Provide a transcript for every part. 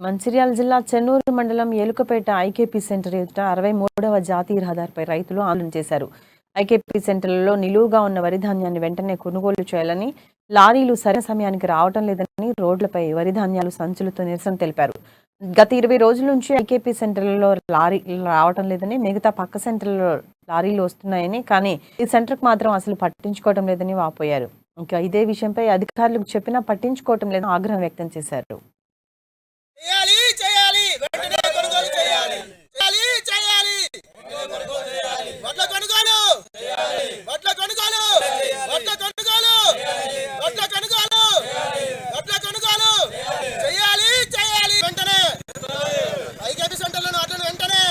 మంచిర్యాల జిల్లా చెన్నూరు మండలం ఏలుకపేట IKP centre ఎదుట 63వ జాతీయ రహదారిపై రైతులు ఆందోళన చేశారు. ఐకేపీ సెంటర్లలో నిలువుగా ఉన్న వరి ధాన్యాన్ని వెంటనే కొనుగోలు చేయాలని, లారీలు సరైన సమయానికి రావడం లేదని రోడ్లపై వరి ధాన్యాలు సంచులతో నిరసన తెలిపారు. గత 20 రోజుల నుంచి ఐకేపీ సెంటర్లలో లారీలు రావడం లేదని, మిగతా పక్క సెంటర్లలో లారీలు వస్తున్నాయని, కానీ ఈ సెంటర్కు మాత్రం అసలు పట్టించుకోవడం లేదని వాపోయారు. ఇంకా ఇదే విషయంపై అధికారులకు చెప్పినా పట్టించుకోవడం లేదని ఆగ్రహం వ్యక్తం చేశారు. చేయాలి చేయాలి వెంటనే కొనుగోలు చేయాలి చేయాలి చేయాలి వడ్ల కొనుగోలు వడ్ల కొనుగోలు వడ్ల కొనుగోలు వడ్ల కొనుగోలు వడ్ల కొనుగోలు చేయాలి చేయాలి వెంటనే ఐకేపీ సెంటర్లో వడ్లను వెంటనే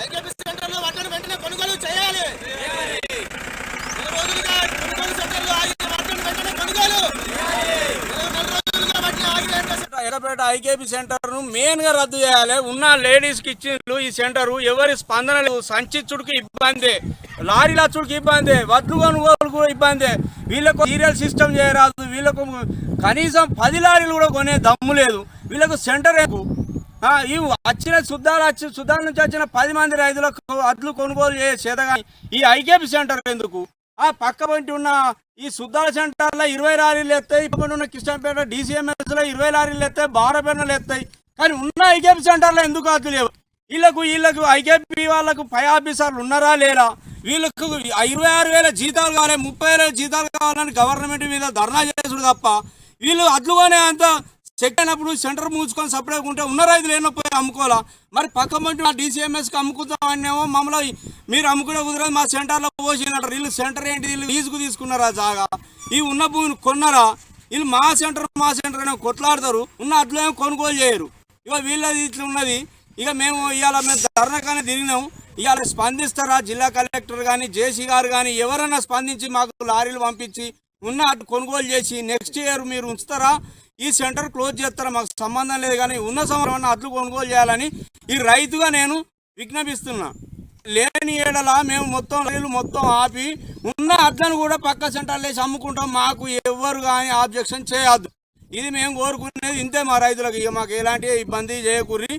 ఐకేపీ సెంటర్లో వడ్లను వెంటనే కొనుగోలు చేయాలి. నెల రోజులుగా కొనుగోలు సెంటర్లో ఆగిన వడ్లను వెంటనే కొనుగోలు. ఏలుకపేట ఐకేపీ సెంటర్ ను మెయిన్ గా రద్దు చేయాలి. ఉన్న లేడీస్ కి ఇచ్చిండ్రు ఈ సెంటర్, ఎవరి స్పందన లేదు. సంచిచ్చుడికి ఇబ్బంది, లారీల చుడికి ఇబ్బంది, వడ్లు కొనుగోలు కూడా ఇబ్బంది. వీళ్ళకు సీరియల్ సిస్టమ్ చేయరాదు, వీళ్ళకు కనీసం 10 లారీలు కూడా కొనే దమ్ము లేదు. వీళ్ళకు సెంటర్ ఈ వచ్చిన సుద్దాల నుంచి వచ్చిన 10 మంది రైతులకు వడ్లు కొనుగోలు చేసేదగా ఈ ఐకేపీ సెంటర్ ఎందుకు? ఆ పక్క పొంటి ఉన్న ఈ సుద్దాల సెంటర్లో 20 లారీలు ఎత్తాయి, ఇప్పుడు ఉన్న కిష్టంపేట DCMS లో 20 లారీలు ఎత్తాయి, బారపేటలు ఎత్తాయి. కానీ ఉన్న ఐకేపీ సెంటర్లో ఎందుకు అద్దు లేవు? వీళ్ళకు ఐకేపీ వాళ్ళకు పై ఆఫీసర్లు ఉన్నారా లేరా? వీళ్ళకు 26,000 జీతాలు కావాలి, 30,000 జీతాలు కావాలని గవర్నమెంట్ మీద ధర్నా చేసుడు తప్ప వీళ్ళు అడ్లుగానే అంత చెక్ అయినప్పుడు సెంటర్ మూసుకొని సపరేట్గా ఉంటే ఉన్న రైతులు ఏమో పోయి అమ్ముకోవాలా? మరి పక్క మంటి DCMSకి అమ్ముకుందామనేమో మమ్మల్ని మీరు అమ్ముకునే కుదరదు, మా సెంటర్లో పోసినట్టు. వీళ్ళు సెంటర్ ఏంటి? వీళ్ళు లీజుకు తీసుకున్నారా జాగా? ఈ ఉన్న భూమిని కొన్నారా? వీళ్ళు మా సెంటర్ అనేవి కొట్లాడతారు, ఉన్న అట్లా ఏమో కొనుగోలు చేయరు. ఇక వీళ్ళది ఇట్లా ఉన్నది. ఇక మేము ధర్నాకానే తిరిగినాం. ఇవాళ స్పందిస్తారా జిల్లా కలెక్టర్ కానీ, జేసీ గారు కానీ ఎవరైనా స్పందించి మాకు లారీలు పంపించి ఉన్న అటు కొనుగోలు చేసి నెక్స్ట్ ఇయర్ మీరు ఉంచుతారా, ఈ సెంటర్ క్లోజ్ చేస్తారా? మాకు సంబంధం లేదు, కానీ ఉన్న సంవత్సరం అట్లు కొనుగోలు చేయాలని ఈ రైతుగా నేను విజ్ఞాపిస్తున్నా. లేని ఏడలా మేము మొత్తం ఆపి ఉన్న అట్లను కూడా పక్క సెంటర్లు వేసి అమ్ముకుంటాం. మాకు ఎవరు కానీ ఆబ్జెక్షన్ చేయొద్దు. ఇది మేము కోరుకునేది ఇంతే మా రైతులకు. ఇక మాకు ఎలాంటి ఇబ్బంది చేయకూరి.